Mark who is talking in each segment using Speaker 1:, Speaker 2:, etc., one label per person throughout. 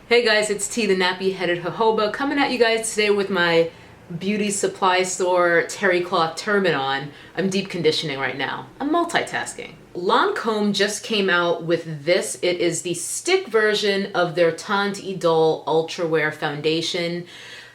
Speaker 1: Hey guys, it's T, the nappy-headed jojoba, coming at you guys today with my beauty supply store terry cloth turban on. I'm deep conditioning right now. I'm multitasking. Lancôme just came out with this. It is the stick version of their Teint Idole Ultra Wear foundation.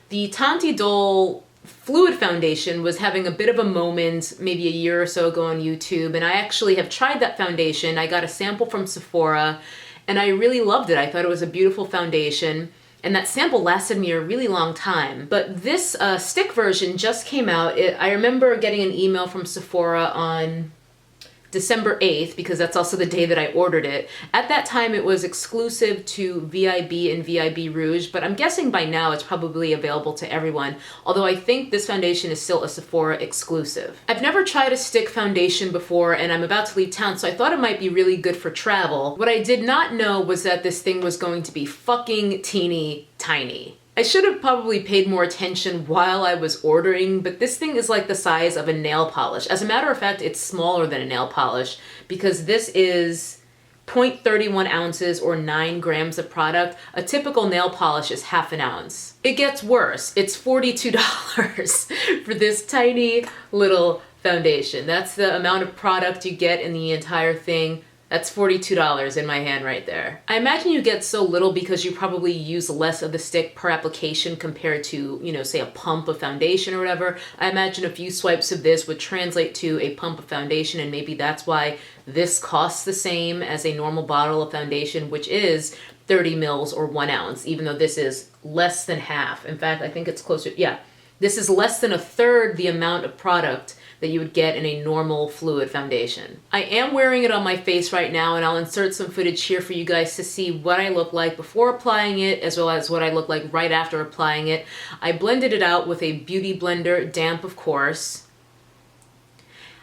Speaker 1: The Teint Idole fluid foundation was having a bit of a moment maybe a year or so ago on YouTube, and I actually have tried that foundation. I got a sample from Sephora and I really loved it. I thought it was a beautiful foundation, and that sample lasted me a really long time. But this stick version just came out. I remember getting an email from Sephora on December 8th, because that's also the day that I ordered it. At that time, it was exclusive to VIB and VIB Rouge, but I'm guessing by now it's probably available to everyone, although I think this foundation is still a Sephora exclusive. I've never tried a stick foundation before, and I'm about to leave town, so I thought it might be really good for travel. What I did not know was that this thing was going to be fucking teeny tiny. I should have probably paid more attention while I was ordering, but this thing is like the size of a nail polish. As a matter of fact, it's smaller than a nail polish because this is 0.31 ounces or 9 grams of product. A typical nail polish is half an ounce. It gets worse. It's $42 for this tiny little foundation. That's the amount of product you get in the entire thing. That's $42 in my hand right there. I imagine you get so little because you probably use less of the stick per application compared to, say a pump of foundation or whatever. I imagine a few swipes of this would translate to a pump of foundation, and maybe that's why this costs the same as a normal bottle of foundation, which is 30 mils or 1 ounce, even though this is less than half. In fact, I think it's closer, yeah. This is less than a third the amount of product that you would get in a normal fluid foundation. I am wearing it on my face right now, and I'll insert some footage here for you guys to see what I look like before applying it, as well as what I look like right after applying it. I blended it out with a beauty blender, damp of course.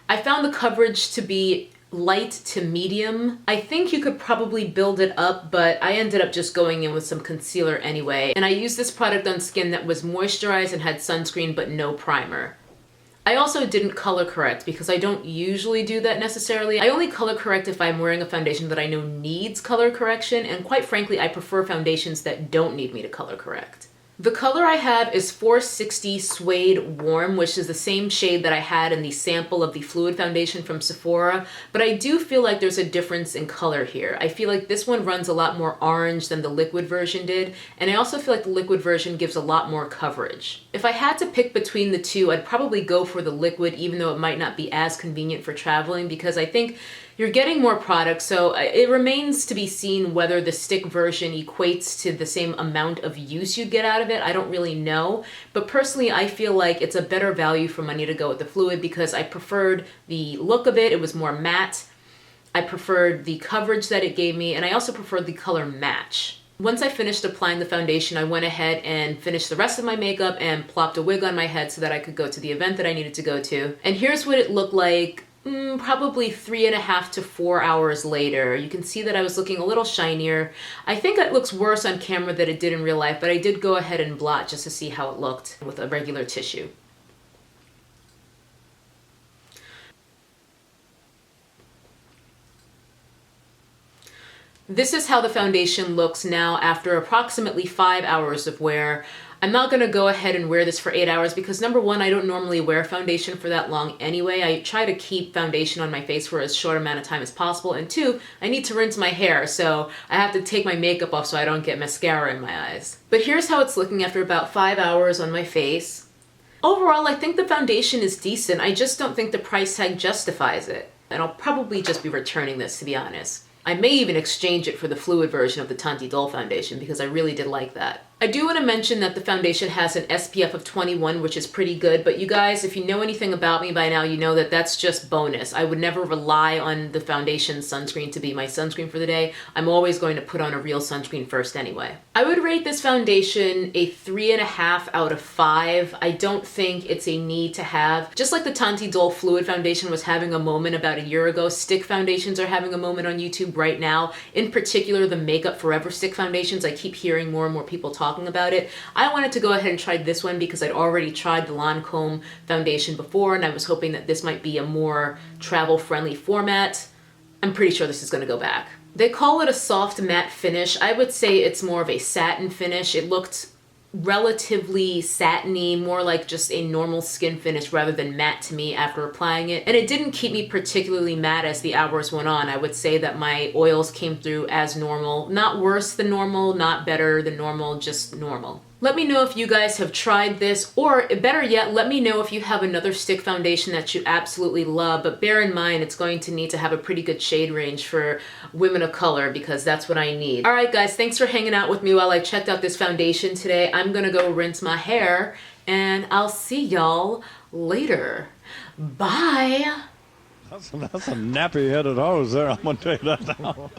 Speaker 1: I found the coverage to be light to medium. I think you could probably build it up, but I ended up just going in with some concealer anyway. And I used this product on skin that was moisturized and had sunscreen but no primer. I also didn't color correct because I don't usually do that necessarily. I only color correct if I'm wearing a foundation that I know needs color correction, and quite frankly, I prefer foundations that don't need me to color correct. The color I have is 460 Suede Warm, which is the same shade that I had in the sample of the fluid foundation from Sephora, but I do feel like there's a difference in color here. I feel like this one runs a lot more orange than the liquid version did, and I also feel like the liquid version gives a lot more coverage. If I had to pick between the two, I'd probably go for the liquid, even though it might not be as convenient for traveling, because I think you're getting more product, so it remains to be seen whether the stick version equates to the same amount of use you'd get out of it. I don't really know, but personally I feel like it's a better value for money to go with the fluid because I preferred the look of it. It was more matte. I preferred the coverage that it gave me, and I also preferred the color match. Once I finished applying the foundation, I went ahead and finished the rest of my makeup and plopped a wig on my head so that I could go to the event that I needed to go to. And here's what it looked like probably 3.5 to 4 hours later. You can see that I was looking a little shinier. I think it looks worse on camera than it did in real life, but I did go ahead and blot just to see how it looked with a regular tissue. This is how the foundation looks now after approximately 5 hours of wear. I'm not going to go ahead and wear this for 8 hours because number one, I don't normally wear foundation for that long anyway. I try to keep foundation on my face for as short amount of time as possible. And two, I need to rinse my hair, so I have to take my makeup off so I don't get mascara in my eyes. But here's how it's looking after about 5 hours on my face. Overall, I think the foundation is decent. I just don't think the price tag justifies it. And I'll probably just be returning this, to be honest. I may even exchange it for the fluid version of the Teint Idole foundation because I really did like that. I do want to mention that the foundation has an SPF of 21, which is pretty good, but you guys, if you know anything about me by now, you know that that's just bonus. I would never rely on the foundation sunscreen to be my sunscreen for the day. I'm always going to put on a real sunscreen first anyway. I would rate this foundation a 3.5 out of 5. I don't think it's a need to have. Just like the Teint Idole fluid foundation was having a moment about a year ago, stick foundations are having a moment on YouTube right now. In particular, the Makeup Forever stick foundations. I keep hearing more and more people talking about it. I wanted to go ahead and try this one because I'd already tried the Lancôme foundation before, and I was hoping that this might be a more travel-friendly format. I'm pretty sure this is going to go back. They call it a soft matte finish. I would say it's more of a satin finish. It looked relatively satiny, more like just a normal skin finish rather than matte to me after applying it. And it didn't keep me particularly matte as the hours went on. I would say that my oils came through as normal. Not worse than normal, not better than normal, just normal. Let me know if you guys have tried this, or better yet, let me know if you have another stick foundation that you absolutely love, but bear in mind it's going to need to have a pretty good shade range for women of color because that's what I need. All right guys, thanks for hanging out with me while I checked out this foundation today. I'm gonna go rinse my hair and I'll see y'all later. Bye.
Speaker 2: That's a nappy-headed hose there, I'm gonna tell you that now.